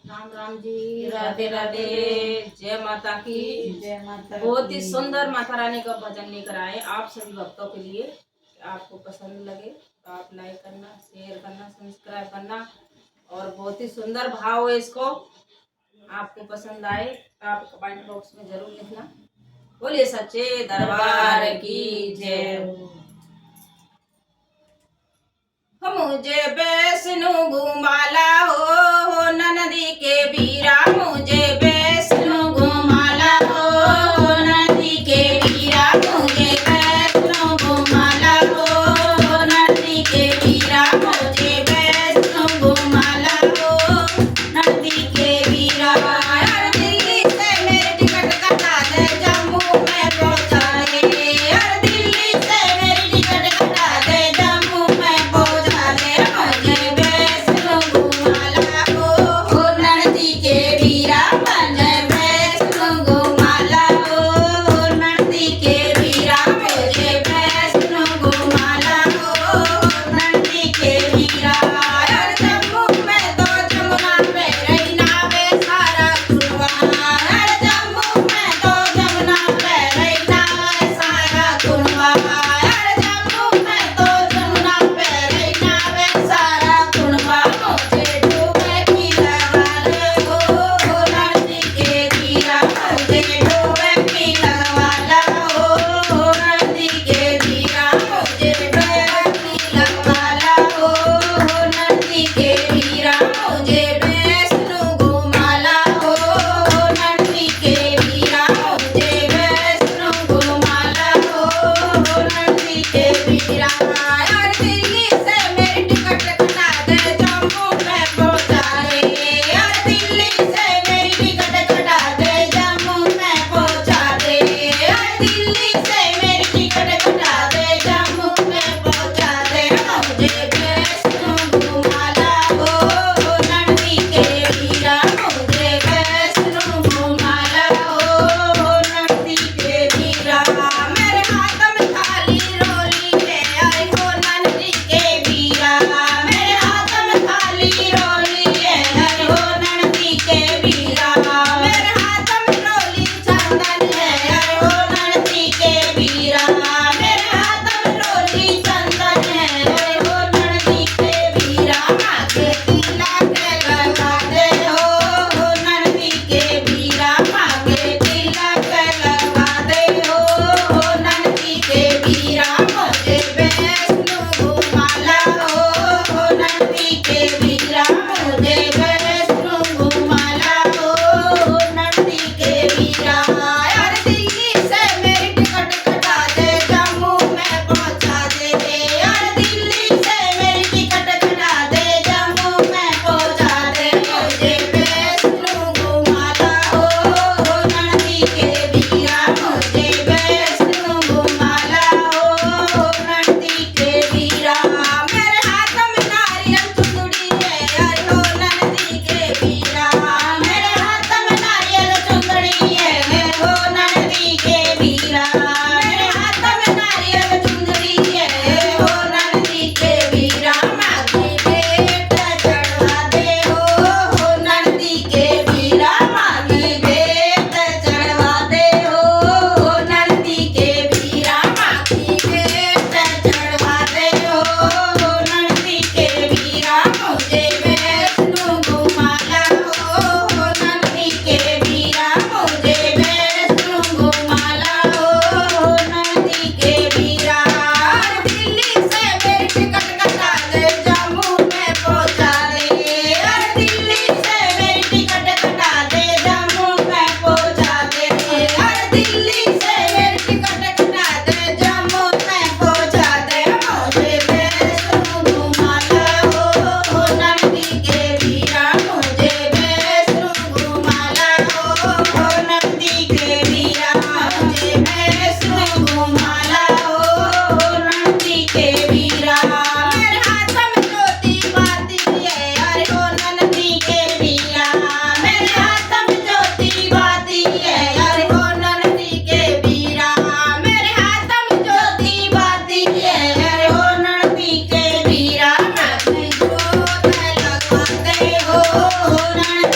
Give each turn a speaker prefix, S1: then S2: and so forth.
S1: राम राम जी, राधे राधे, जय माता की।
S2: जय माता
S1: बहुत ही
S2: की।
S1: सुंदर माता रानी का भजन लेकर आए आप सभी भक्तों के लिए। आपको पसंद लगे तो आप लाइक करना, शेयर करना, सब्सक्राइब करना। और बहुत ही सुंदर भाव है इसको। आपको पसंद आए तो आप कमेंट बॉक्स में जरूर लिखना। बोलिए सच्चे दरबार की जय। मुझे वैष्णो घुमाला हो ननदी के बीरा, मुझे वैष्णो घुमाला हो ननदी के बीरा, मुझे वैष्णो घुमाला हो ननदी के बीरा, मुझे वैष्णो घुमाला हो ननदी के बीरा। दिल्ली से मेरी टिकट कटा दे, जम्मू में पहुंचा दे। दिल्ली से मेरी टिकट कटा दे, जम्मू में पहुंचा दे। मुझे वैष्णो घुमाला हो ननदी के बीरा, मुझे वैष्णो घुमाला हो ननदी के बीरा, मुझे वैष्णो घुमाला हो ननदी के बीरा। जम्मू में तो जमुना पे रही नावे सारा कुनवा, जम्मू में तो जमुना पे रही नावे सारा कुनवा, जम्मू में तो जमुना पे रही नावे सारा कुनवा। मुझे डूबे की लगा ले हो ननदी के बीरा, मुझे डूबे की लगवा ला हो ननदी के बीरा, मुझे डूबे की लगवा ला हो ननदी के बीरा। मुझे वैष्णो घुमाला हो ननदी के बीरा, मुझे वैष्णो घुमाला हो ननदी के बीरा। दिल्ली से मेरी टिकट कटा दे, जम्मू में पहुंचा दे। दिल्ली से मेरी टिकट कटा दे, जम्मू में पहुंचा दे। दिल्ली से मेरी टिकट कटा दे, जम्मू में पहुंचा दे। मुझे वैष्णो घुमाला हो ननदी के बीरा, मुझे वैष्णो घुमाला हो ननदी के बीरा। मेरे हाथ में थाली रोली है, आई हो ननदी के बीरा। मेरे हाथ में थाली रोली है, आई हो ननदी के बीरा। मेरे हाथ में रोली चंदन है, आई हो ननदी के बीरा। मेरे हाथ में रोली चंदन है, आई हो ननदी के बीरा। मांगे तिलक लगा दे हो ननदी के बीरा, मांगे तिलक लगा दे हो ननदी के बीरा। मुझे वैष्णो घुमाला हो ननदी के बीरा, मुझे वैष्णो घुमाला हो ननदी के बीरा। दिल्ली से मेरी टिकट कटा दे, जम्मू में पहुंचा दे। दिल्ली से मेरी टिकट कटा दे, जम्मू में पहुंचा दे। मुझे वैष्णो घुमाला हो ननदी के बीरा, मुझे वैष्णो घुमाला हो ननदी के बीरा। मेरे हाथ में नारियल चुंदड़ी है, आई हो ननदी के बीरा। मेरे हाथ में नारियल चुंदड़ी है, आई हो ननदी के बीरा। मेरे हाथ में नारियल चुंदड़ी है, आई हो ननदी के बीरा। मांगे भेंट चढ़वा दे हो ननदी के बीरा, मांगे भेंट चढ़वा दे हो ननदी के बीरा। मांगे भेंट चढ़वा दे हो ननदी के बीरा। मुझे वैष्णो घुमाला हो ननदी के बीरा, मुझे वैष्णो घुमाला हो ननदी के बीरा। दिल्ली से मेरी टिकट कटा दे, जम्मू में पहुंचा दे। दिल्ली से मेरी टिकट कटा दे, जम्मू में पहुंचा दे। दिल्ली से मेरी टिकट कटा दे, जम्मू में पहुंचा दे। मुझे वैष्णो घुमाला हो ननदी के बीरा, मुझे वैष्णो घुमाला हो ननदी के बीरा, मुझे वैष्णो घुमाला हो ननदी के बीरा। मेरे हाथ में ज्योति बाती है, अरे हो ननदी के बीरा। मेरे हाथ में ज्योति बाती है, अरे हो ननदी के बीरा। मेरे हाथ में ज्योति बाती है, अरे हो ननदी के बीरा। मांगे जोत लगवा दे हो ननदी